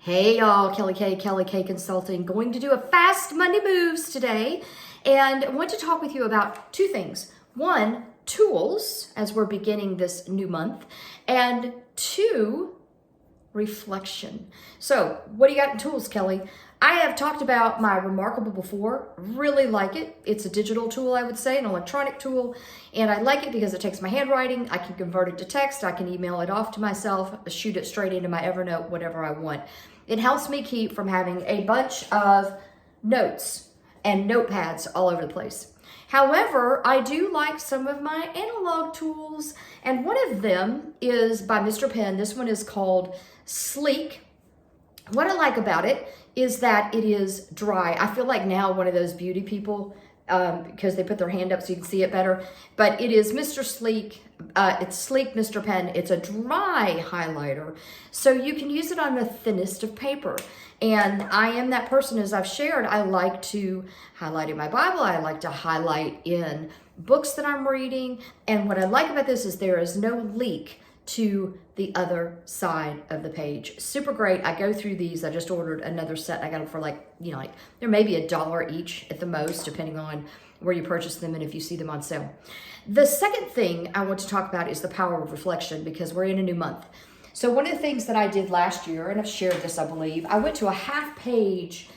Hey y'all, Kelly K Consulting, going to do a fast Monday moves today, and I want to talk with you about two things. One, tools as we're beginning this new month, and two, reflection. So what do you got in tools, Kelly? I have talked about my Remarkable before, really like it. It's a digital tool, I would say, an electronic tool, and I like it because it takes my handwriting, I can convert it to text, I can email it off to myself, shoot it straight into my Evernote, whatever I want. It helps me keep from having a bunch of notes and notepads all over the place. However, I do like some of my analog tools, and one of them is by Mr. Pen. This one is called Sleek. What I like about it is that it is dry. I feel like now one of those beauty people because they put their hand up so you can see it better. But it is Mr. Sleek. It's Sleek Mr. Pen. It's a dry highlighter, so you can use it on the thinnest of paper. And I am that person, as I've shared, I like to highlight in my Bible. I like to highlight in books that I'm reading. And what I like about this is there is no leak to the other side of the page. Super great. I go through these. I just ordered another set. I got them for like there may be $1 each at the most, depending on where you purchase them and if you see them on sale. The second thing I want to talk about is the power of reflection, because we're in a new month. So one of the things that I did last year, and I've shared this, I believe, I went to a half-page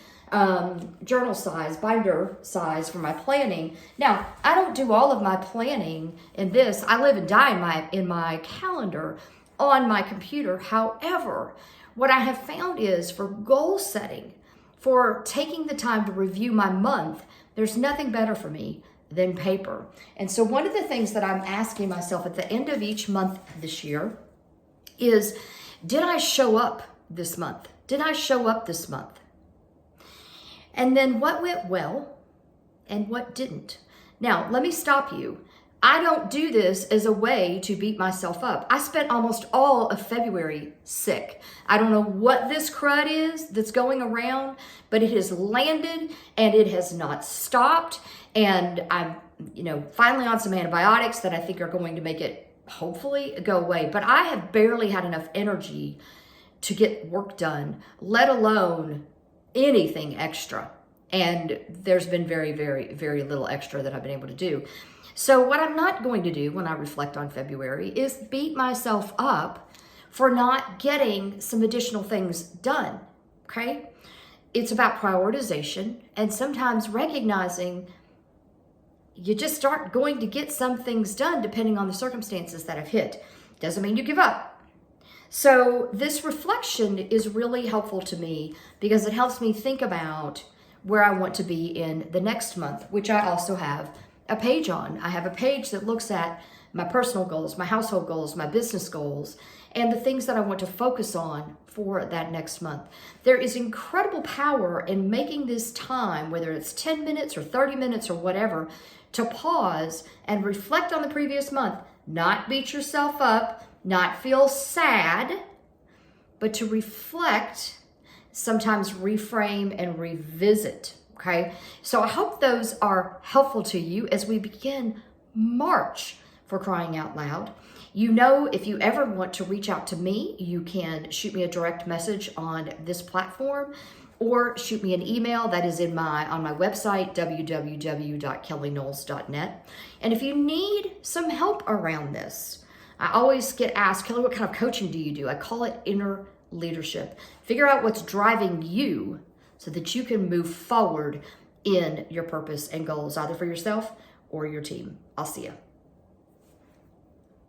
journal size, binder size for my planning. Now, I don't do all of my planning in this. I live and die in my calendar on my computer. However, what I have found is for goal setting, for taking the time to review my month, there's nothing better for me than paper. And so one of the things that I'm asking myself at the end of each month this year is, did I show up this month? Did I show up this month? And then what went well and what didn't? Now, let me stop you. I don't do this as a way to beat myself up. I spent almost all of February sick. I don't know what this crud is that's going around, but it has landed and it has not stopped. And I'm, finally on some antibiotics that I think are going to make it hopefully go away. But I have barely had enough energy to get work done, let alone anything extra. And there's been very, very, very little extra that I've been able to do. So what I'm not going to do when I reflect on February is beat myself up for not getting some additional things done, okay? It's about prioritization and sometimes recognizing you just aren't going to get some things done depending on the circumstances that have hit. Doesn't mean you give up. So this reflection is really helpful to me because it helps me think about where I want to be in the next month, which I also have a page on. I have a page that looks at my personal goals, my household goals, my business goals, and the things that I want to focus on for that next month. There is incredible power in making this time, whether it's 10 minutes or 30 minutes or whatever, to pause and reflect on the previous month, not beat yourself up, not feel sad, but to reflect, sometimes reframe and revisit, okay? So I hope those are helpful to you as we begin March, for crying out loud. If you ever want to reach out to me, you can shoot me a direct message on this platform or shoot me an email that is on my website, www.kellyknowles.net. And if you need some help around this, I always get asked, Kelly, what kind of coaching do you do? I call it inner leadership. Figure out what's driving you so that you can move forward in your purpose and goals, either for yourself or your team. I'll see you.